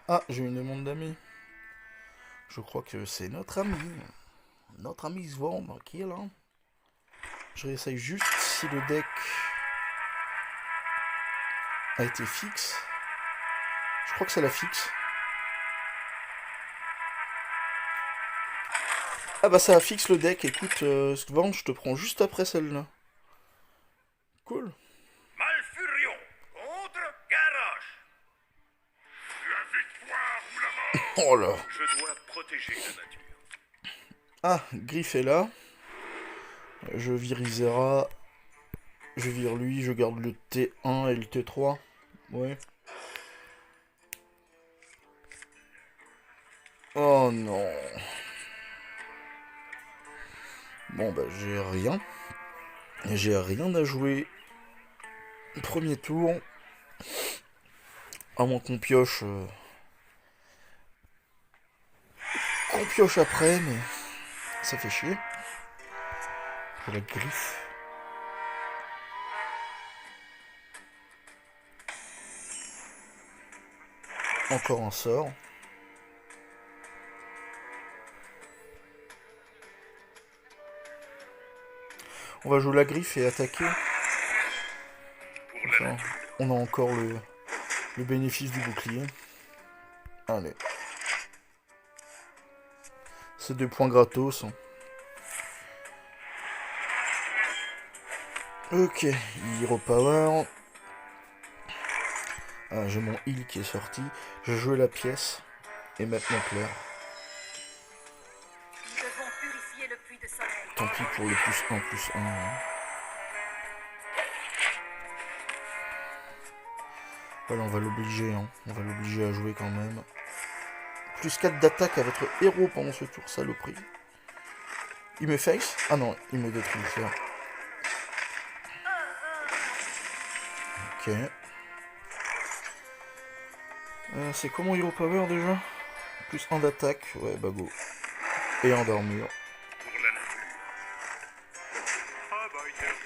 Ah, j'ai une demande d'amis. Je crois que c'est notre ami. Notre ami Svorm qui est là. Je réessaye juste si le deck a été fixe. Je crois que c'est la fixe. Ah bah ça fixe le deck. Écoute, Svorm, je te prends juste après celle-là. Cool. Malfurion contre Garrosh. La victoire ou la mort. Oh là. Je dois protéger la nature. Ah, Griff est là. Je vire Isera. Je vire lui. Je garde le T1 et le T3. Ouais. Oh non. Bon bah j'ai rien. J'ai rien à jouer. Premier tour. À moins qu'on pioche après, mais ça fait chier. Et la griffe. Encore un sort. On va jouer la griffe et attaquer. Pour la Enfin, nature. on a encore le bénéfice du bouclier. Allez. C'est 2 points gratos. Ok, Hero Power. Ah, j'ai mon heal qui est sorti. Je joue la pièce et maintenant clair. Nous devons purifier le puits de soleil. Tant pis pour le +1/+1. Hein. Voilà, on va l'obliger. Hein. On va l'obliger à jouer quand même. +4 d'attaque à votre héros pendant ce tour, saloperie. Il me face? Ah non, il me détruit le fer. Ok. C'est comment Hero Power déjà? +1 d'attaque, ouais bah go. Et en dormir. Pour la nature. Travail terminé.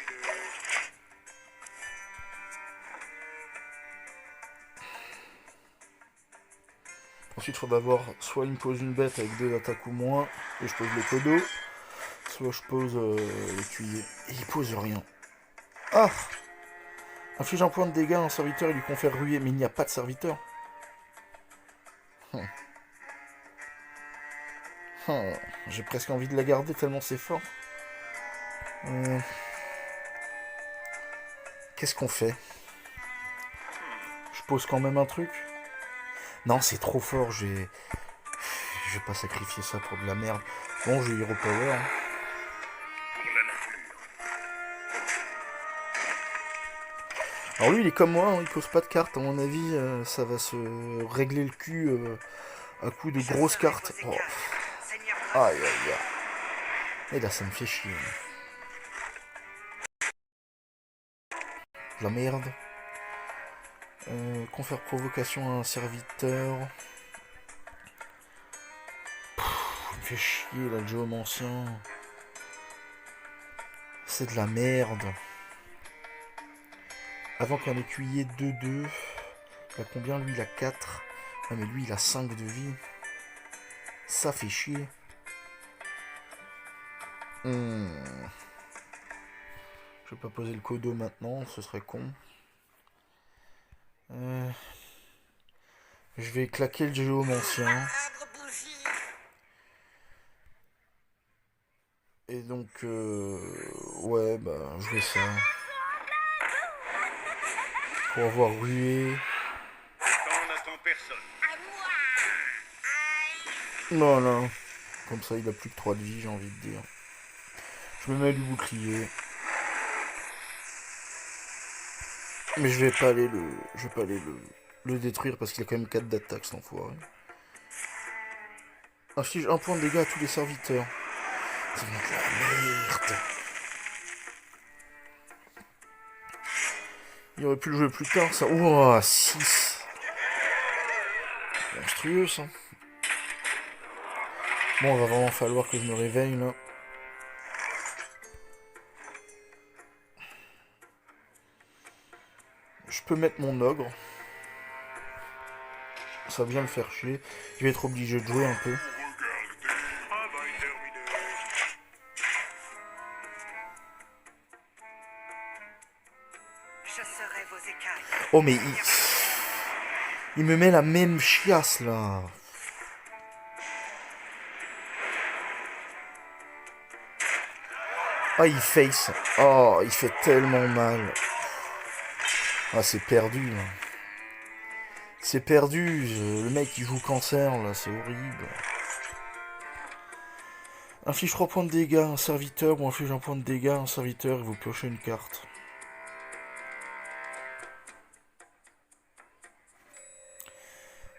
Ensuite, il faudra avoir soit il me pose une bête avec 2 attaques ou moins, et je pose le codo, soit je pose l'écuyer. Et il pose rien. Ah! Inflige un point de dégâts à un serviteur et lui confère ruée, mais il n'y a pas de serviteur. Hum. Hum. J'ai presque envie de la garder tellement c'est fort. Qu'est-ce qu'on fait? Je pose quand même un truc? Non, c'est trop fort, je vais pas sacrifier ça pour de la merde. Bon, j'ai Hero Power. Hein. Pour la nature. Alors lui, il est comme moi, hein, il pose pas de cartes. À mon avis, ça va se régler le cul à coup de grosses cartes. Oh. Aïe, aïe, aïe. Et là, ça me fait chier. La merde. Confère provocation à un serviteur. Il me fait chier, là, le géomancien. C'est de la merde. Avant qu'un écuyer 2-2. Il a combien lui? Il a 4. Ah, mais lui, il a 5 de vie. Ça fait chier. Je vais pas poser le codo maintenant, ce serait con. Je vais claquer le géomancien. Et donc, ouais, bah, je vais ça. Pour avoir rué. Quand n'attend personne. Voilà. Comme ça, il a plus que 3 de vie, j'ai envie de dire. Je me mets du bouclier. Mais je vais pas aller le détruire parce qu'il a quand même 4 d'attaque, cet enfoiré. Inflige un point de dégâts à tous les serviteurs. C'est de la merde. Il aurait pu le jouer plus tard, ça. Ouah, 6. Monstrueux, ça. Bon, il va vraiment falloir que je me réveille, là. Je peux mettre mon ogre. Ça vient me faire chier. Je vais être obligé de jouer un peu. Travail terminé. Je serai vos écailles. Oh mais il me met la même chiasse là. Ah il face. Oh il fait tellement mal. Ah c'est perdu là. C'est perdu. Le mec il joue cancer là, c'est horrible. Inflige 3 points de dégâts à un serviteur ou inflige 1 point de dégâts à un serviteur et vous piochez une carte.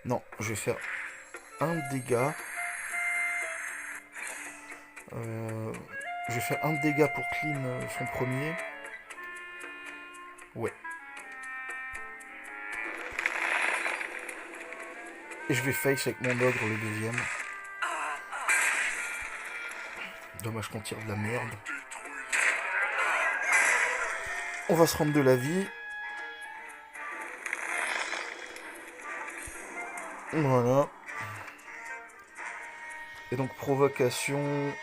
Non, je vais faire un dégât. Je vais faire un dégât pour clean son premier. Ouais. Et je vais face avec mon ogre le deuxième. Dommage qu'on tire de la merde. On va se rendre de la vie. Voilà. Et donc provocation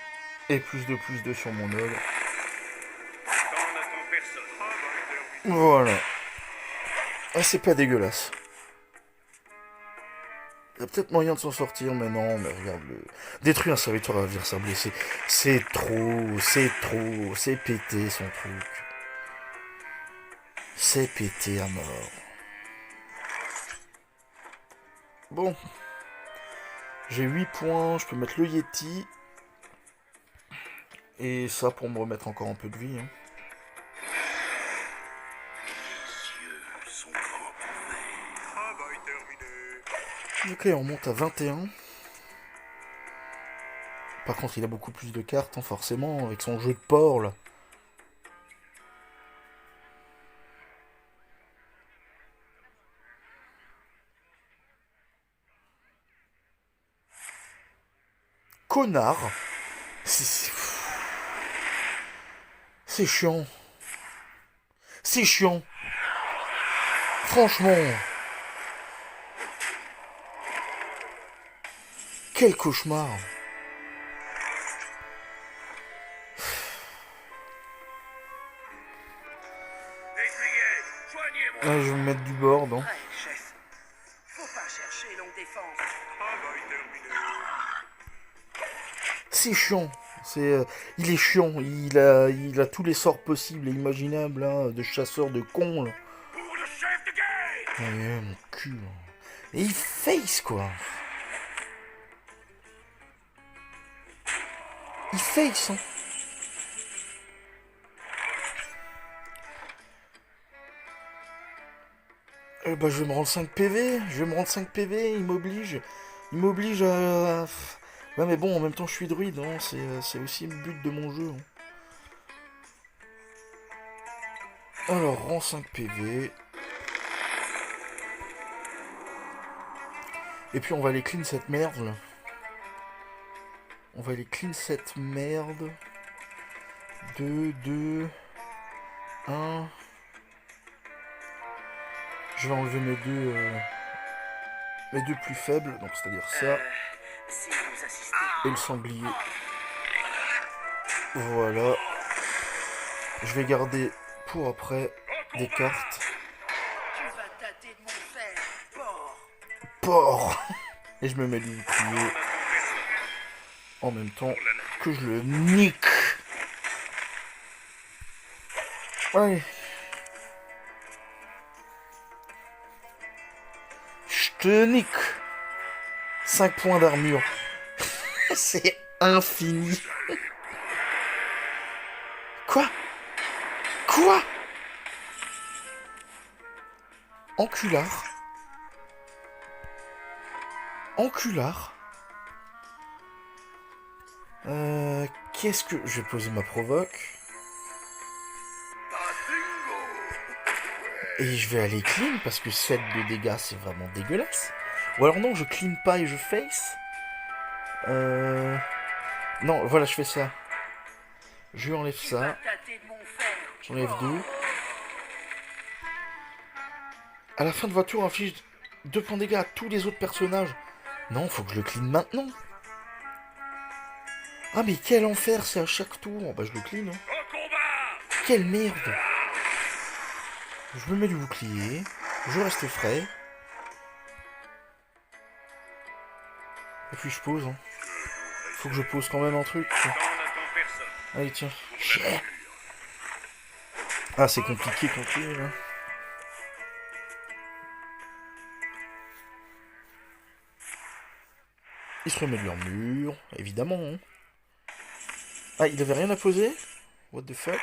et plus de sur mon ogre. T'en attends personne. Voilà. Ah, c'est pas dégueulasse. Il y a peut-être moyen de s'en sortir, mais non, mais regarde le. Détruire un serviteur adversaire blessé. C'est trop, c'est pété son truc. C'est pété à mort. Bon. J'ai 8 points, je peux mettre le Yeti. Et ça pour me remettre encore un peu de vie. Hein. Travail terminé. Ok, on monte à 21. Par contre, il a beaucoup plus de cartes, hein, forcément, avec son jeu de porc, là. Connard. C'est chiant. C'est chiant. Franchement. Quel cauchemar. Essayez. Soignez-moi. Ah, je vais me mettre du board. Hein. Ouais, chef. Faut pas chercher longue défense. Travail terminé. C'est chiant. Il est chiant. Il a tous les sorts possibles et imaginables hein, de chasseur de cons. Là. Pour le chef de guerre. Ouais, mon cul. Là. Et il face quoi. Il face. Hein. Bah, je vais me rendre 5 PV. Je vais me rendre 5 PV. Il m'oblige. Il m'oblige à. Ouais, mais bon, en même temps, je suis druide. Hein. C'est aussi le but de mon jeu. Hein. Alors, rang 5 PV. Et puis, on va aller clean cette merde là. On va aller clean cette merde. 2, 2, 1. Je vais enlever mes deux plus faibles, donc c'est-à-dire ça Si vous assistez. et le sanglier. Voilà. Je vais garder pour après des cartes. Tu vas tâter de mon fer, porc. Porc. Et je me mets du bouclier en même temps que je le nique. Allez. Je te nique. 5 points d'armure. C'est infini. Quoi? Quoi? Enculard. Enculard. Qu'est-ce que... Je vais poser ma provoque. Et je vais aller clean parce que 7 de dégâts c'est vraiment dégueulasse. Ou alors non, je clean pas et je face. Non, voilà, je fais ça. Je lui enlève Tu vas ça. tâter de mon fer. J'enlève 2. À la fin de votre tour, inflige 2 points de dégâts à tous les autres personnages. Non, faut que je le clean maintenant. Ah mais quel enfer, c'est à chaque tour. Bah je le clean. Hein. Au combat! Quelle merde. Je me mets du bouclier. Je reste frais. Et puis je pose. Hein. Faut que je pose quand même un truc. On n'attend personne. Allez tiens. Chais. Ah c'est compliqué contre lui là. Il se remet de l'armure, évidemment. Hein. Ah, il avait rien à poser? What the fuck?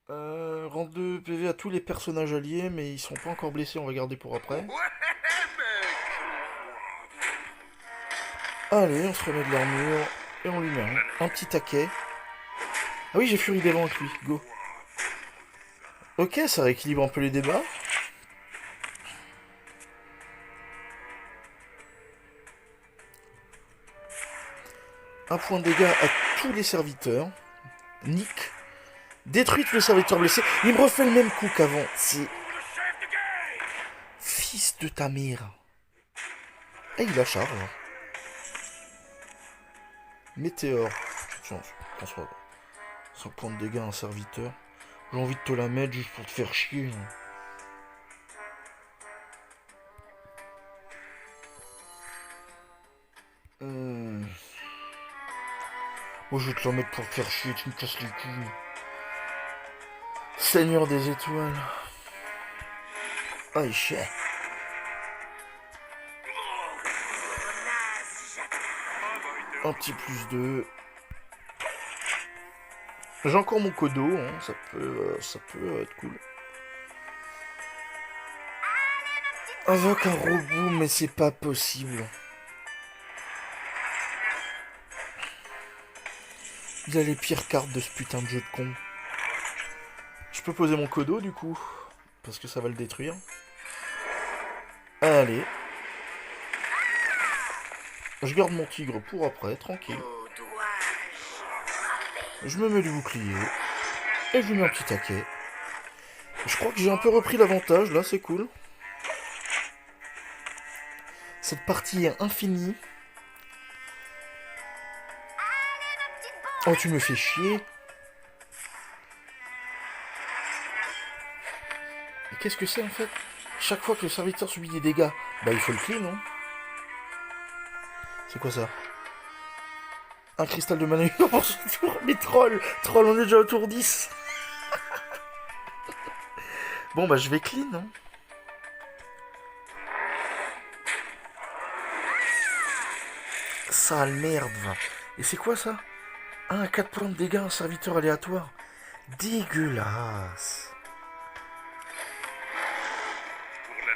Rend 2 PV à tous les personnages alliés, mais ils sont pas encore blessés, on va garder pour après. Ouais, mec! Allez, on se remet de l'armure, et on lui met un petit taquet. Ah oui, j'ai Furie des Vents avec lui, go. Ok, ça rééquilibre un peu les débats. Un point de dégâts à tous les serviteurs. Nick. Détruit tous les serviteurs blessés. Il me refait le même coup qu'avant. C'est... Le chef de guerre! Fils de ta mère. Et il a charge. Météore. Tiens, François. 5 points de dégâts à un serviteur. J'ai envie de te la mettre juste pour te faire chier. Moi je vais te la mettre pour te faire chier, tu me casses les couilles. Seigneur des étoiles. Ah, chien. Un petit plus 2. J'ai encore mon codo, hein. Ça peut être cool. Invoque un robot, mais c'est pas possible. Il a les pires cartes de ce putain de jeu de con. Je peux poser mon codo du coup, parce que ça va le détruire. Allez. Je garde mon tigre pour après, tranquille. Je me mets du bouclier. Et je lui mets un petit taquet. Je crois que j'ai un peu repris l'avantage, là, c'est cool. Cette partie est infinie. Oh, tu me fais chier. Et qu'est-ce que c'est, en fait? Chaque fois que le serviteur subit des dégâts, bah il faut le clean, non? C'est quoi ça? Un cristal de mana pour ce tour. Mais troll, on est déjà au tour 10. Bon bah je vais clean, hein. Sale merde, va. Et c'est quoi ça? 1 à 4 points de dégâts, un serviteur aléatoire. Dégueulasse. Pour la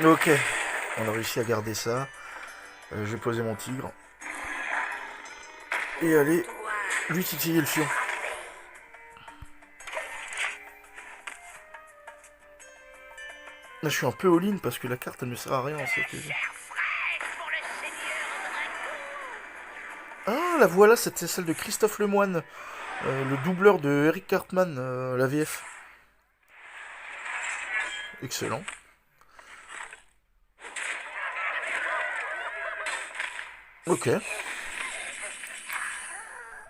nature. Ok, on a réussi à garder ça. Je vais poser mon tigre. Et aller lui titiller le fion. Là, je suis un peu all-in parce que la carte, elle ne sert à rien en fait. Ah, la voilà, c'était celle de Christophe Lemoine. Le doubleur de Eric Cartman, la VF. Excellent. Ok.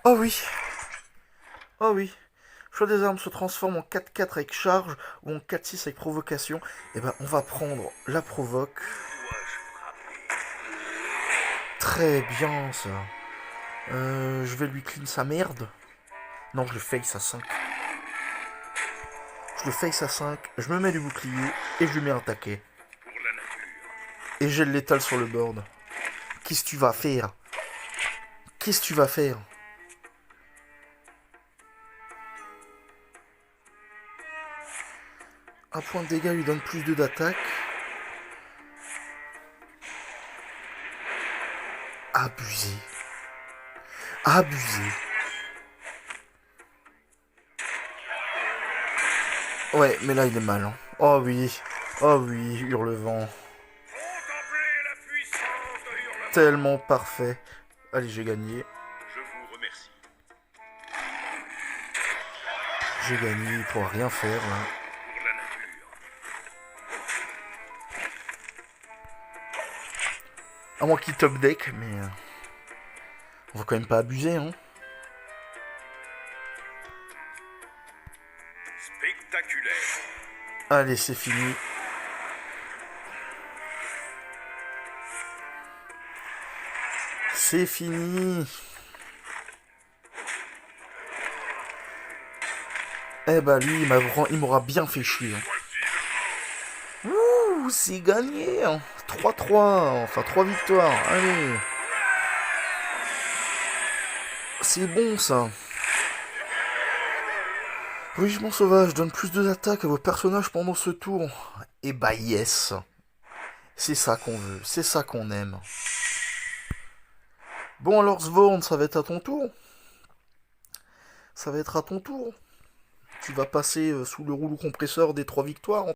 Oh oui. Oh oui. Choix des armes se transforme en 4-4 avec charge ou en 4-6 avec provocation. Et ben on va prendre la provoque. Très bien ça. Je vais lui clean sa merde. Non, je le face à 5. Je le face à 5, je me mets du bouclier et je lui mets un taquet. Pour la nature. Et j'ai le létal sur le board. Qu'est-ce que tu vas faire? Qu'est-ce que tu vas faire? Un point de dégâts lui donne plus 2 d'attaque. Abusé. Abusé. Ouais, mais là il est mal. Hein. Oh oui. Oh oui, Hurlevent. Contemplez la puissance de Hurlevent. Tellement parfait. Allez, j'ai gagné. Je vous remercie. j'ai gagné, il pourra rien faire là. Pour la nature. À moins qu'il top deck, mais on va quand même pas abuser, hein. Spectaculaire. Allez, c'est fini. C'est fini. Eh bah lui, il m'aura bien fait chier. Ouh, c'est gagné. 3-3, enfin 3 victoires. Allez. C'est bon ça. Rugissement sauvage donne plus d'attaques à vos personnages pendant ce tour. Et bah yes. C'est ça qu'on veut, c'est ça qu'on aime. Bon alors Svorn, ça va être à ton tour. Ça va être à ton tour. Tu vas passer sous le rouleau compresseur des 3 victoires.